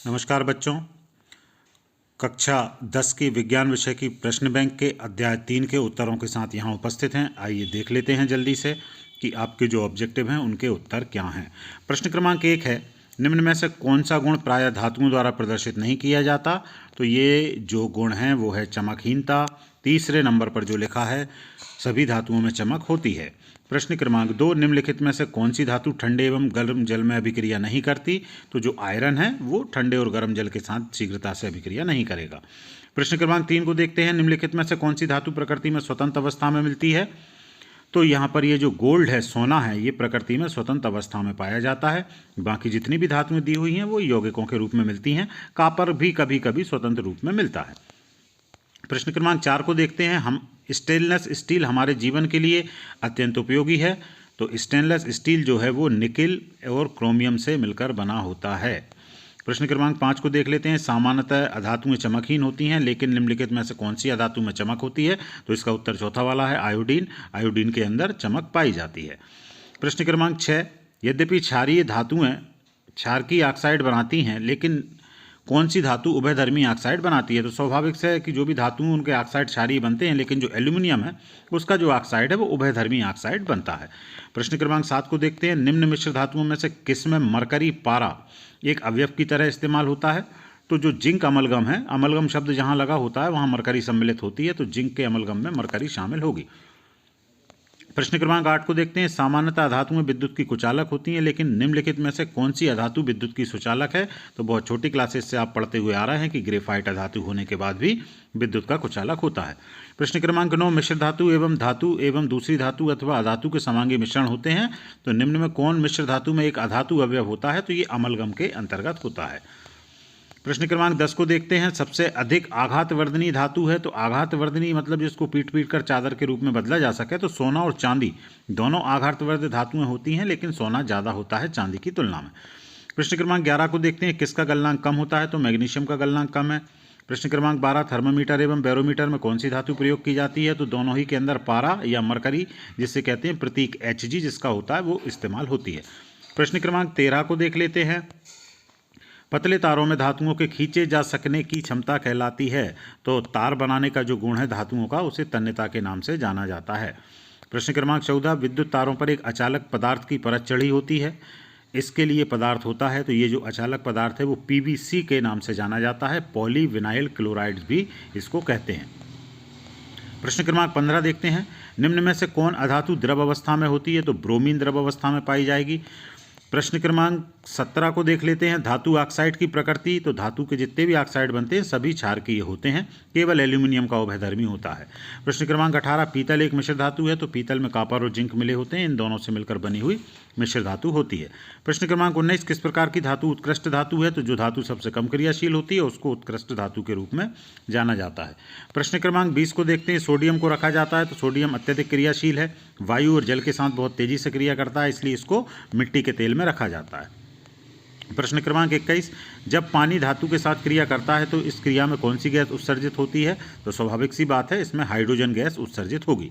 नमस्कार बच्चों। कक्षा 10 की विज्ञान विषय की प्रश्न बैंक के अध्याय 3 के उत्तरों के साथ यहाँ उपस्थित हैं। आइए देख लेते हैं जल्दी से कि आपके जो ऑब्जेक्टिव हैं उनके उत्तर क्या हैं। प्रश्न क्रमांक 1 है, निम्न में से कौन सा गुण प्रायः धातुओं द्वारा प्रदर्शित नहीं किया जाता? तो ये जो गुण है वो है चमकहीनता। तीसरे नंबर पर जो लिखा है सभी धातुओं में चमक होती है। प्रश्न क्रमांक 2, निम्नलिखित में से कौन सी धातु ठंडे एवं गर्म जल में अभिक्रिया नहीं करती? तो जो आयरन है वो ठंडे और गर्म जल के साथ शीघ्रता से अभिक्रिया नहीं करेगा। प्रश्न क्रमांक 3 को देखते हैं, निम्नलिखित में से कौन सी धातु प्रकृति में स्वतंत्र अवस्था में मिलती है? तो यहाँ पर ये जो गोल्ड है, सोना है, ये प्रकृति में स्वतंत्र अवस्था में पाया जाता है। बाकी जितनी भी धातुएं दी हुई हैं वो यौगिकों के रूप में मिलती हैं। कॉपर भी कभी कभी स्वतंत्र रूप में मिलता है। प्रश्न क्रमांक 4 को देखते हैं, हम स्टेनलेस स्टील हमारे जीवन के लिए अत्यंत उपयोगी है। तो स्टेनलेस स्टील जो है वो निकिल और क्रोमियम से मिलकर बना होता है। प्रश्न क्रमांक 5 को देख लेते हैं, सामान्यतः अधातुएं चमकहीन होती हैं, लेकिन निम्नलिखित में से कौन सी अधातु में चमक होती है? तो इसका उत्तर चौथा वाला है, आयोडीन। आयोडीन के अंदर चमक पाई जाती है। प्रश्न क्रमांक 6, यद्यपि क्षारीय धातुएं क्षारकीय ऑक्साइड बनाती हैं, लेकिन कौन सी धातु उभयधर्मी ऑक्साइड बनाती है? तो स्वाभाविक से है कि जो भी धातु उनके ऑक्साइड क्षारीय बनते हैं, लेकिन जो एल्यूमिनियम है उसका जो ऑक्साइड है वो उभयधर्मी ऑक्साइड बनता है। प्रश्न क्रमांक 7 को देखते हैं, निम्न मिश्र धातुओं में से किसमें मरकरी पारा एक अवयव की तरह इस्तेमाल होता है? तो जो जिंक अमलगम है, अमलगम शब्द जहाँ लगा होता है वहाँ मरकरी सम्मिलित होती है, तो जिंक के अमलगम में मरकरी शामिल होगी। प्रश्न क्रमांक 8 को देखते हैं, सामान्यतः अधातुएं विद्युत की कुचालक होती हैं, लेकिन निम्नलिखित में से कौन सी अधातु विद्युत की सुचालक है? तो बहुत छोटी क्लासेस से आप पढ़ते हुए आ रहे हैं कि ग्रेफाइट अधातु होने के बाद भी विद्युत का कुचालक होता है। प्रश्न क्रमांक 9, मिश्र धातु एवं दूसरी धातु अथवा अधातु के समांगी मिश्रण होते हैं, तो निम्न में कौन मिश्र धातु में एक अधातु अवयव होता है? तो ये अमलगम के अंतर्गत होता है। प्रश्न क्रमांक 10 को देखते हैं, सबसे अधिक आघातवर्धनी धातु है। तो आघातवर्धनी मतलब जिसको पीट पीट कर चादर के रूप में बदला जा सके, तो सोना और चांदी दोनों आघातवर्ध धातुएं होती हैं, लेकिन सोना ज़्यादा होता है चांदी की तुलना में। प्रश्न क्रमांक 11 को देखते हैं, किसका गलनांक कम होता है? तो मैग्नीशियम का गलनांक कम है। प्रश्न क्रमांक 12, थर्मामीटर एवं बैरोमीटर में कौन सी धातु प्रयोग की जाती है? तो दोनों ही के अंदर पारा या मरकरी, जिससे कहते हैं प्रतीक Hg जिसका होता है वो इस्तेमाल होती है। प्रश्न क्रमांक 13 को देख लेते हैं, पतले तारों में धातुओं के खींचे जा सकने की क्षमता कहलाती है। तो तार बनाने का जो गुण है धातुओं का, उसे तन्यता के नाम से जाना जाता है। प्रश्न क्रमांक 14, विद्युत तारों पर एक अचालक पदार्थ की परत चढ़ी होती है, इसके लिए पदार्थ होता है। तो ये जो अचालक पदार्थ है वो PVC के नाम से जाना जाता है। पॉलीविनाइल क्लोराइड भी इसको कहते हैं। प्रश्न क्रमांक 15 देखते हैं, निम्न में से कौन अधातु द्रव अवस्था में होती है? तो ब्रोमीन द्रव अवस्था में पाई जाएगी। प्रश्न क्रमांक 17 को देख लेते हैं, धातु ऑक्साइड की प्रकृति। तो धातु के जितने भी ऑक्साइड बनते हैं सभी क्षारकीय होते हैं, केवल एल्यूमिनियम का उभयधर्मी होता है। प्रश्न क्रमांक 18, पीतल एक मिश्र धातु है। तो पीतल में कॉपर और जिंक मिले होते हैं, इन दोनों से मिलकर बनी हुई मिश्र धातु होती है। प्रश्न क्रमांक 19, किस प्रकार की धातु उत्कृष्ट धातु है? तो जो धातु सबसे कम क्रियाशील होती है उसको उत्कृष्ट धातु के रूप में जाना जाता है। प्रश्न क्रमांक 20 को देखते हैं, सोडियम को रखा जाता है। तो सोडियम अत्यधिक क्रियाशील है, वायु और जल के साथ बहुत तेजी से क्रिया करता है, इसलिए इसको मिट्टी के तेल में रखा जाता है। प्रश्न क्रमांक 21, जब पानी धातु के साथ क्रिया करता है तो इस क्रिया में कौन सी गैस उत्सर्जित होती है? तो स्वाभाविक सी बात है, इसमें हाइड्रोजन गैस उत्सर्जित होगी।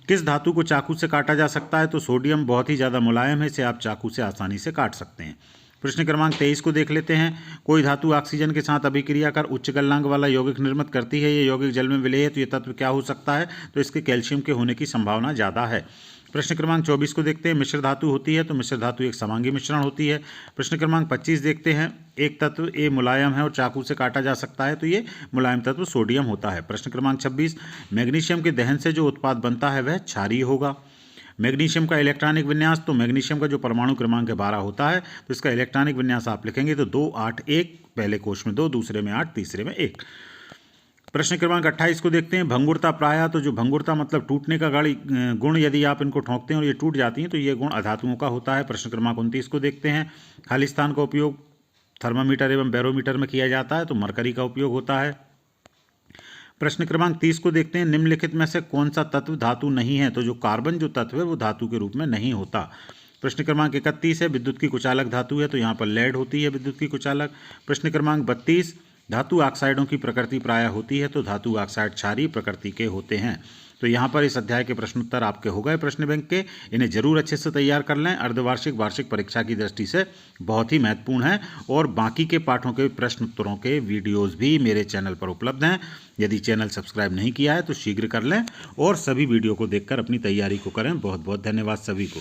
किस धातु को चाकू से काटा जा सकता है? तो सोडियम बहुत ही ज़्यादा मुलायम है, इसे आप चाकू से आसानी से काट सकते हैं। प्रश्न क्रमांक 23 को देख लेते हैं, कोई धातु ऑक्सीजन के साथ अभिक्रिया कर उच्च गलनांक वाला यौगिक निर्मित करती है, ये यौगिक जल में विलेय है, तो ये तत्व क्या हो सकता है? तो इसके कैल्शियम के होने की संभावना ज़्यादा है। प्रश्न क्रमांक 24 को देखते हैं, मिश्र धातु होती है। तो मिश्र धातु एक समांगी मिश्रण होती है। प्रश्न क्रमांक 25 देखते हैं, एक तत्व ए मुलायम है और चाकू से काटा जा सकता है, तो ये मुलायम तत्व सोडियम होता है। प्रश्न क्रमांक 26, मैग्नीशियम के दहन से जो उत्पाद बनता है वह क्षारीय होगा। मैग्नीशियम का इलेक्ट्रॉनिक विन्यास, तो मैग्नीशियम का जो परमाणु क्रमांक 12 होता है, तो इसका इलेक्ट्रॉनिक विन्यास आप लिखेंगे तो 2 8 1, पहले कोष में 2, दूसरे में 8, तीसरे में 1। प्रश्न क्रमांक 28 को देखते हैं, भंगुरता प्रायः। तो जो भंगुरता मतलब टूटने का गुण, यदि आप इनको ठोकते हैं और ये टूट जाती हैं तो ये गुण अधातुओं का होता है। प्रश्न क्रमांक 29 को देखते हैं, खाली स्थान का उपयोग थर्मामीटर एवं बैरोमीटर में किया जाता है, तो मरकरी का उपयोग होता है। प्रश्न क्रमांक 30 को देखते हैं, निम्नलिखित में से कौन सा तत्व धातु नहीं है? तो जो कार्बन जो तत्व है वो धातु के रूप में नहीं होता। प्रश्न क्रमांक 31 है, विद्युत की कुचालक धातु है, तो यहाँ पर लेड होती है विद्युत की कुचालक। प्रश्न क्रमांक 32, धातु ऑक्साइडों की प्रकृति प्रायः होती है। तो धातु ऑक्साइड क्षारीय प्रकृति के होते हैं। तो यहाँ पर इस अध्याय के प्रश्न उत्तर आपके हो गए प्रश्न बैंक के। इन्हें जरूर अच्छे से तैयार कर लें, अर्धवार्षिक वार्षिक परीक्षा की दृष्टि से बहुत ही महत्वपूर्ण है। और बाकी के पाठों के प्रश्न उत्तरों के वीडियोज़ भी मेरे चैनल पर उपलब्ध हैं। यदि चैनल सब्सक्राइब नहीं किया है तो शीघ्र कर लें और सभी वीडियो को देखकर अपनी तैयारी को करें। बहुत बहुत धन्यवाद सभी को।